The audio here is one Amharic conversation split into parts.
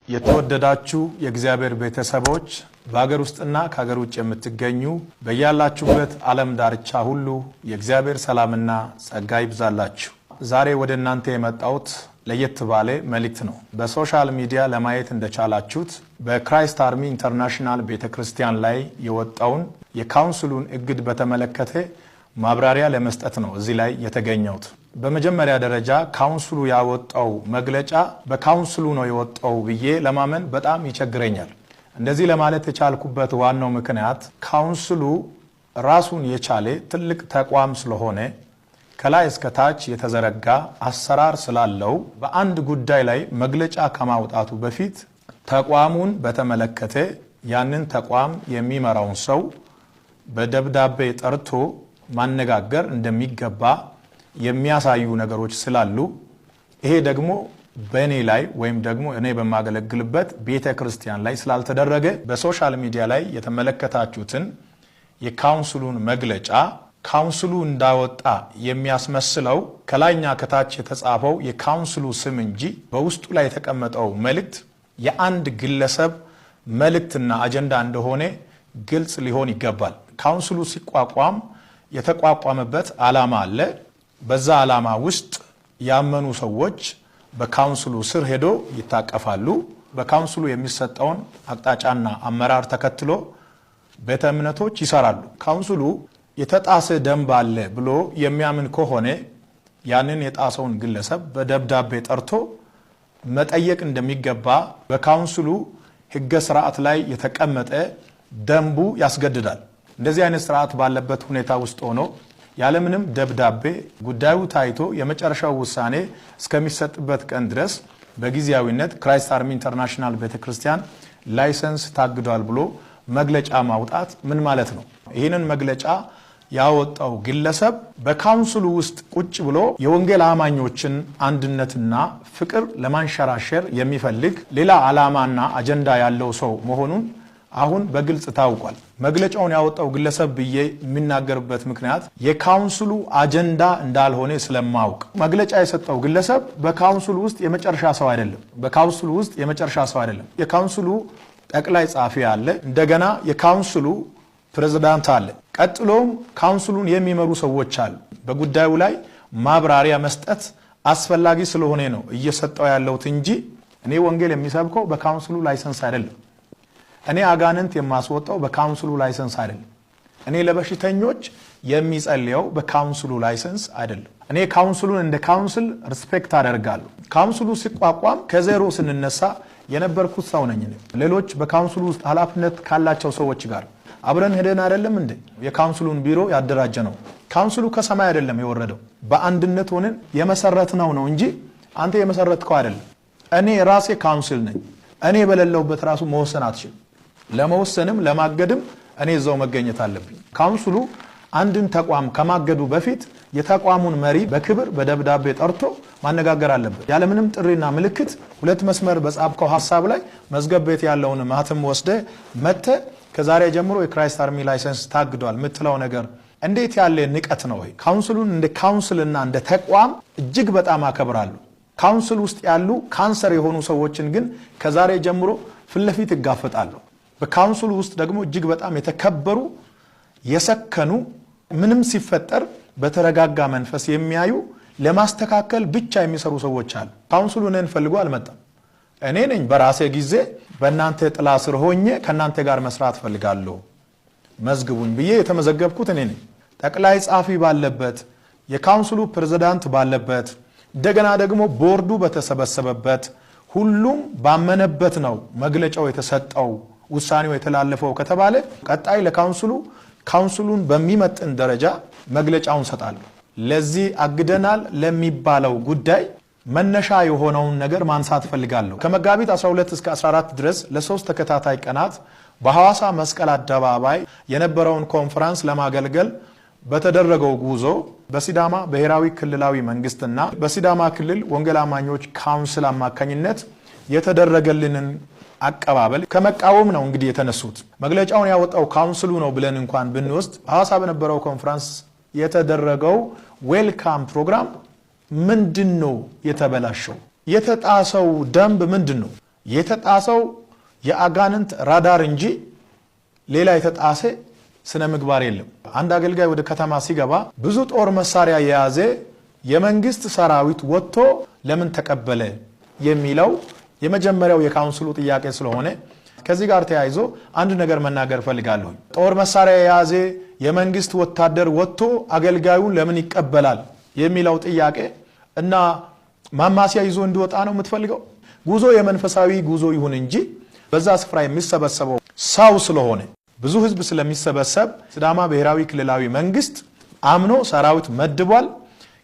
የተወደዳችሁ የእግዚአብሔር ቤተሰቦች በአገር ውስጥና ከአገር ውጭ የምትገኙ በያላችሁበት ዓለም ዳርቻ ሁሉ የእግዚአብሔር ሰላምና ጸጋ ይብዛላችሁ። ዛሬ ወደ እናንተ የመጣሁት ለየት ባለ መልእክት ነው። በሶሻል ሚዲያ ለማየት እንደቻላችሁት በክራይስት አርሚ ኢንተርናሽናል ቤተክርስቲያን ላይ የወጣውን የካውንስሉን እግድ በተመለከተ ማብራሪያ ለመስጠት ነው እዚህ ላይ የተገኘሁት። በመጀመሪያ ደረጃ ካውንስሉ ያወጣው መግለጫ በካውንስሉ ነው የወጣው ብዬ ለማመን በጣም ይቸግረኛል። እንደዚህ ለማለት የቻልኩበት ዋናው ምክንያት ካውንስሉ ራሱን የቻለ ትልቅ ተቋም ስለሆነ ከላይ እስከ ታች የተዘረጋ አሰራር ስላለው በአንድ ጉዳይ ላይ መግለጫ ከማውጣቱ በፊት ተቋሙን በተመለከተ ያንን ተቋም የሚመራውን ሰው በደብዳቤ ጠርቶ ማነጋገር እንደሚገባ የሚያሳዩ ነገሮች ስላሉ ይሄ ደግሞ በእኔ ላይ ወይም ደግሞ እኔ በማገለግልበት ቤተክርስቲያን ላይ ስላልተደረገ በሶሻል ሚዲያ ላይ የተመለከታችሁትን የካውንስሉን መግለጫ ካውንስሉ እንዳወጣ የሚያስመስለው ከላይኛ ከታች የተጻፈው የካውንስሉ ስም እንጂ በውስጡ ላይ የተቀመጠው መልእክት የአንድ ግለሰብ መልእክትና አጀንዳ እንደሆነ ግልጽ ሊሆን ይገባል። ካውንስሉ ሲቋቋም የተቋቋመበት ዓላማ አለ። በዛ ዓላማ ውስጥ ያመኑ ሰዎች በካውንስሉ ስር ሄዶ ይታቀፋሉ። በካውንስሉ የሚሰጠውን አቅጣጫና አመራር ተከትሎ ቤተ እምነቶች ይሰራሉ። ካውንስሉ የተጣሰ ደንብ አለ ብሎ የሚያምን ከሆነ ያንን የጣሰውን ግለሰብ በደብዳቤ ጠርቶ መጠየቅ እንደሚገባ በካውንስሉ ሕገ ስርዓት ላይ የተቀመጠ ደንቡ ያስገድዳል። እንደዚህ አይነት ስርዓት ባለበት ሁኔታ ውስጥ ሆኖ ያለምንም ደብዳቤ ጉዳዩ ታይቶ የመጨረሻው ውሳኔ እስከሚሰጥበት ቀን ድረስ በጊዜያዊነት ክራይስት አርሚ ኢንተርናሽናል ቤተክርስቲያን ላይሰንስ ታግዷል ብሎ መግለጫ ማውጣት ምን ማለት ነው? ይህንን መግለጫ ያወጣው ግለሰብ በካውንስሉ ውስጥ ቁጭ ብሎ የወንጌል አማኞችን አንድነትና ፍቅር ለማንሸራሸር የሚፈልግ ሌላ ዓላማና አጀንዳ ያለው ሰው መሆኑን አሁን በግልጽ ታውቋል። መግለጫውን ያወጣው ግለሰብ ብዬ የሚናገርበት ምክንያት የካውንስሉ አጀንዳ እንዳልሆነ ስለማውቅ። መግለጫ የሰጠው ግለሰብ በካውንስሉ ውስጥ የመጨረሻ ሰው አይደለም። በካውንስሉ ውስጥ የመጨረሻ ሰው አይደለም። የካውንስሉ ጠቅላይ ጻፊ አለ፣ እንደገና የካውንስሉ ፕሬዝዳንት አለ፣ ቀጥሎም ካውንስሉን የሚመሩ ሰዎች አሉ። በጉዳዩ ላይ ማብራሪያ መስጠት አስፈላጊ ስለሆነ ነው እየሰጠው ያለሁት እንጂ እኔ ወንጌል የሚሰብከው በካውንስሉ ላይሰንስ አይደለም። እኔ አጋንንት የማስወጣው በካውንስሉ ላይሰንስ አይደለም። እኔ ለበሽተኞች የሚጸልየው በካውንስሉ ላይሰንስ አይደለም። እኔ ካውንስሉን እንደ ካውንስል ሪስፔክት አደርጋለሁ። ካውንስሉ ሲቋቋም ከዜሮ ስንነሳ የነበርኩት ሰው ነኝ። ሌሎች በካውንስሉ ውስጥ ኃላፊነት ካላቸው ሰዎች ጋር አብረን ሄደን አይደለም እንዴ የካውንስሉን ቢሮ ያደራጀ ነው። ካውንስሉ ከሰማይ አይደለም የወረደው፣ በአንድነት ሆነን የመሰረትነው ነው እንጂ አንተ የመሰረትከው አይደለም። እኔ ራሴ ካውንስል ነኝ። እኔ በሌለውበት ራሱ መወሰን አትችልም። ለመወሰንም ለማገድም እኔ እዛው መገኘት አለብኝ። ካውንስሉ አንድን ተቋም ከማገዱ በፊት የተቋሙን መሪ በክብር በደብዳቤ ጠርቶ ማነጋገር አለበት። ያለምንም ጥሪና ምልክት ሁለት መስመር በጻፍከው ሐሳብ ላይ መዝገብ ቤት ያለውን ማህተም ወስደ መተ ከዛሬ ጀምሮ የክራይስት አርሚ ላይሰንስ ታግዷል የምትለው ነገር እንዴት ያለ ንቀት ነው? ካውንስሉን እንደ ካውንስልና እንደ ተቋም እጅግ በጣም አከብራለሁ። ካውንስል ውስጥ ያሉ ካንሰር የሆኑ ሰዎችን ግን ከዛሬ ጀምሮ ፍለፊት ይጋፈጣሉ። በካውንስሉ ውስጥ ደግሞ እጅግ በጣም የተከበሩ የሰከኑ ምንም ሲፈጠር በተረጋጋ መንፈስ የሚያዩ ለማስተካከል ብቻ የሚሰሩ ሰዎች አሉ። ካውንስሉ እኔን ፈልጎ አልመጣም። እኔ ነኝ በራሴ ጊዜ በእናንተ ጥላ ስር ሆኜ ከእናንተ ጋር መስራት ፈልጋለሁ መዝግቡኝ ብዬ የተመዘገብኩት እኔ ነኝ። ጠቅላይ ጻፊ ባለበት፣ የካውንስሉ ፕሬዝዳንት ባለበት፣ እንደገና ደግሞ ቦርዱ በተሰበሰበበት ሁሉም ባመነበት ነው መግለጫው የተሰጠው ውሳኔው የተላለፈው ከተባለ ቀጣይ ለካውንስሉ ካውንስሉን በሚመጥን ደረጃ መግለጫውን ሰጣለሁ። ለዚህ አግደናል ለሚባለው ጉዳይ መነሻ የሆነውን ነገር ማንሳት ፈልጋለሁ። ከመጋቢት 12 እስከ 14 ድረስ ለሶስት ተከታታይ ቀናት በሐዋሳ መስቀል አደባባይ የነበረውን ኮንፈረንስ ለማገልገል በተደረገው ጉዞ በሲዳማ ብሔራዊ ክልላዊ መንግስትና በሲዳማ ክልል ወንጌል አማኞች ካውንስል አማካኝነት የተደረገልንን አቀባበል ከመቃወም ነው እንግዲህ የተነሱት። መግለጫውን ያወጣው ካውንስሉ ነው ብለን እንኳን ብንወስድ ሐዋሳ በነበረው ኮንፈረንስ የተደረገው ዌልካም ፕሮግራም ምንድነው የተበላሸው? የተጣሰው ደንብ ምንድነው? የተጣሰው የአጋንንት ራዳር እንጂ ሌላ የተጣሰ ስነ ምግባር የለም። አንድ አገልጋይ ወደ ከተማ ሲገባ ብዙ ጦር መሳሪያ የያዘ የመንግስት ሰራዊት ወጥቶ ለምን ተቀበለ የሚለው የመጀመሪያው የካውንስሉ ጥያቄ ስለሆነ ከዚህ ጋር ተያይዞ አንድ ነገር መናገር ፈልጋለሁ። ጦር መሳሪያ የያዘ የመንግስት ወታደር ወጥቶ አገልጋዩን ለምን ይቀበላል የሚለው ጥያቄ እና ማማሲያ ይዞ እንዲወጣ ነው የምትፈልገው? ጉዞ የመንፈሳዊ ጉዞ ይሁን እንጂ በዛ ስፍራ የሚሰበሰበው ሰው ስለሆነ ብዙ ህዝብ ስለሚሰበሰብ ሲዳማ ብሔራዊ ክልላዊ መንግስት አምኖ ሰራዊት መድቧል።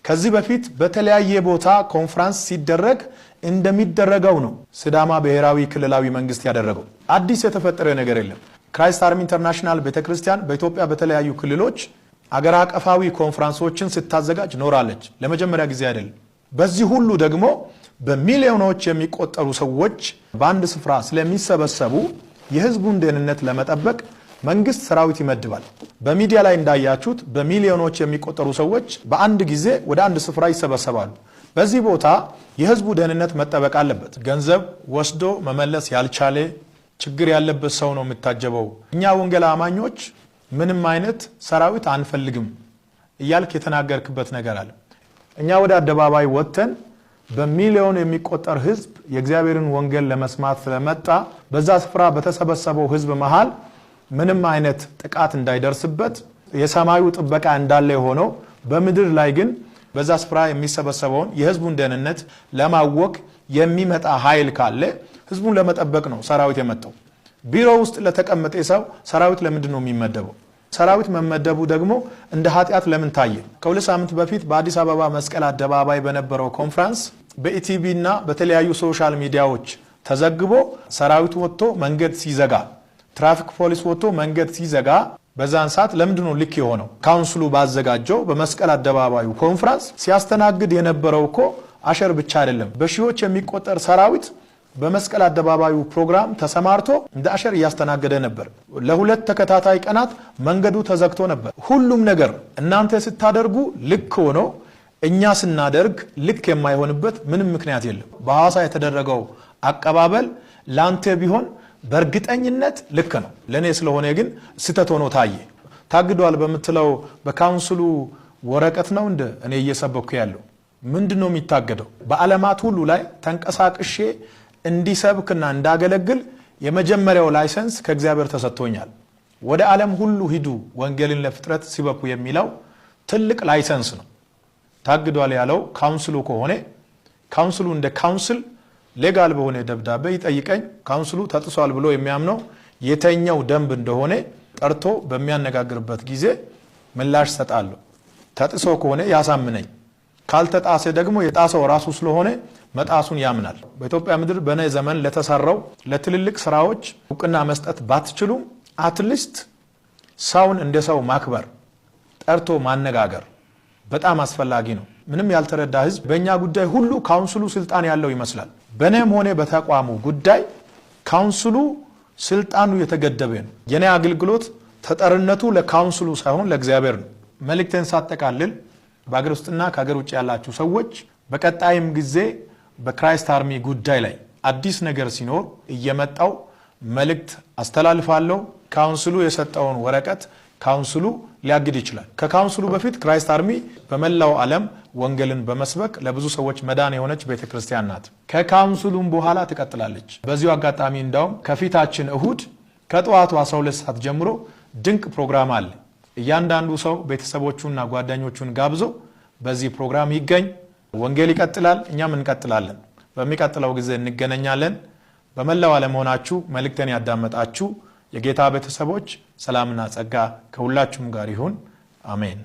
ከዚህ በፊት በተለያየ ቦታ ኮንፈረንስ ሲደረግ እንደሚደረገው ነው ሲዳማ ብሔራዊ ክልላዊ መንግስት ያደረገው። አዲስ የተፈጠረ ነገር የለም። ክራይስት አርሚ ኢንተርናሽናል ቤተክርስቲያን በኢትዮጵያ በተለያዩ ክልሎች አገር አቀፋዊ ኮንፈረንሶችን ስታዘጋጅ ኖራለች። ለመጀመሪያ ጊዜ አይደለም። በዚህ ሁሉ ደግሞ በሚሊዮኖች የሚቆጠሩ ሰዎች በአንድ ስፍራ ስለሚሰበሰቡ የህዝቡን ደህንነት ለመጠበቅ መንግስት ሰራዊት ይመድባል። በሚዲያ ላይ እንዳያችሁት በሚሊዮኖች የሚቆጠሩ ሰዎች በአንድ ጊዜ ወደ አንድ ስፍራ ይሰበሰባሉ። በዚህ ቦታ የህዝቡ ደህንነት መጠበቅ አለበት። ገንዘብ ወስዶ መመለስ ያልቻለ ችግር ያለበት ሰው ነው የሚታጀበው። እኛ ወንጌል አማኞች ምንም አይነት ሰራዊት አንፈልግም እያልክ የተናገርክበት ነገር አለ። እኛ ወደ አደባባይ ወጥተን በሚሊዮን የሚቆጠር ህዝብ የእግዚአብሔርን ወንጌል ለመስማት ስለመጣ በዛ ስፍራ በተሰበሰበው ህዝብ መሃል ምንም አይነት ጥቃት እንዳይደርስበት የሰማዩ ጥበቃ እንዳለ ሆኖ በምድር ላይ ግን በዛ ስፍራ የሚሰበሰበውን የህዝቡን ደህንነት ለማወክ የሚመጣ ኃይል ካለ ህዝቡን ለመጠበቅ ነው ሰራዊት የመጣው። ቢሮ ውስጥ ለተቀመጠ ሰው ሰራዊት ለምንድን ነው የሚመደበው? ሰራዊት መመደቡ ደግሞ እንደ ኃጢአት ለምን ታየ? ከሁለት ሳምንት በፊት በአዲስ አበባ መስቀል አደባባይ በነበረው ኮንፈረንስ በኢቲቪ እና በተለያዩ ሶሻል ሚዲያዎች ተዘግቦ ሰራዊት ወጥቶ መንገድ ሲዘጋ፣ ትራፊክ ፖሊስ ወጥቶ መንገድ ሲዘጋ በዛን ሰዓት ለምንድን ነው ልክ የሆነው? ካውንስሉ ባዘጋጀው በመስቀል አደባባዩ ኮንፈረንስ ሲያስተናግድ የነበረው እኮ አሸር ብቻ አይደለም። በሺዎች የሚቆጠር ሰራዊት በመስቀል አደባባዩ ፕሮግራም ተሰማርቶ እንደ አሸር እያስተናገደ ነበር። ለሁለት ተከታታይ ቀናት መንገዱ ተዘግቶ ነበር። ሁሉም ነገር እናንተ ስታደርጉ ልክ ሆኖ እኛ ስናደርግ ልክ የማይሆንበት ምንም ምክንያት የለም። በሐዋሳ የተደረገው አቀባበል ላንተ ቢሆን በእርግጠኝነት ልክ ነው። ለኔ ስለሆነ ግን ስተት ሆኖ ታየ። ታግዷል በመትለው በካውንስሉ ወረቀት ነው እንደ እኔ እየሰበኩ ያለው ምንድነው የሚታገደው? በዓለማት ሁሉ ላይ ተንቀሳቅሼ እንዲሰብክና እንዳገለግል የመጀመሪያው ላይሰንስ ከእግዚአብሔር ተሰጥቶኛል። ወደ ዓለም ሁሉ ሂዱ ወንጌልን ለፍጥረት ሲበኩ የሚለው ትልቅ ላይሰንስ ነው። ታግዷል ያለው ካውንስሉ ከሆነ ካውንስሉ እንደ ካውንስል ሌጋል በሆነ ደብዳቤ ይጠይቀኝ። ካውንስሉ ተጥሷል ብሎ የሚያምነው የተኛው ደንብ እንደሆነ ጠርቶ በሚያነጋግርበት ጊዜ ምላሽ ሰጣለሁ። ተጥሶ ከሆነ ያሳምነኝ፣ ካልተጣሰ ደግሞ የጣሰው ራሱ ስለሆነ መጣሱን ያምናል። በኢትዮጵያ ምድር በነ ዘመን ለተሰራው ለትልልቅ ስራዎች እውቅና መስጠት ባትችሉም አትሊስት ሰውን እንደ ሰው ማክበር፣ ጠርቶ ማነጋገር በጣም አስፈላጊ ነው። ምንም ያልተረዳ ህዝብ በእኛ ጉዳይ ሁሉ ካውንስሉ ስልጣን ያለው ይመስላል። በእኔም ሆነ በተቋሙ ጉዳይ ካውንስሉ ስልጣኑ የተገደበ ነው። የኔ አገልግሎት ተጠርነቱ ለካውንስሉ ሳይሆን ለእግዚአብሔር ነው። መልእክቴን ሳጠቃልል በአገር ውስጥና ከአገር ውጭ ያላችሁ ሰዎች በቀጣይም ጊዜ በክራይስት አርሚ ጉዳይ ላይ አዲስ ነገር ሲኖር እየመጣው መልእክት አስተላልፋለሁ። ካውንስሉ የሰጠውን ወረቀት ካውንስሉ ሊያግድ ይችላል። ከካውንስሉ በፊት ክራይስት አርሚ በመላው ዓለም ወንጌልን በመስበክ ለብዙ ሰዎች መዳን የሆነች ቤተክርስቲያን ናት። ከካውንስሉም በኋላ ትቀጥላለች። በዚሁ አጋጣሚ እንዳውም ከፊታችን እሁድ ከጠዋቱ 12 ሰዓት ጀምሮ ድንቅ ፕሮግራም አለ። እያንዳንዱ ሰው ቤተሰቦቹና ጓደኞቹን ጋብዞ በዚህ ፕሮግራም ይገኝ። ወንጌል ይቀጥላል፣ እኛም እንቀጥላለን። በሚቀጥለው ጊዜ እንገናኛለን። በመላው ዓለም ሆናችሁ መልእክቴን ያዳመጣችሁ የጌታ ቤተሰቦች ሰላምና ጸጋ ከሁላችሁም ጋር ይሁን። አሜን።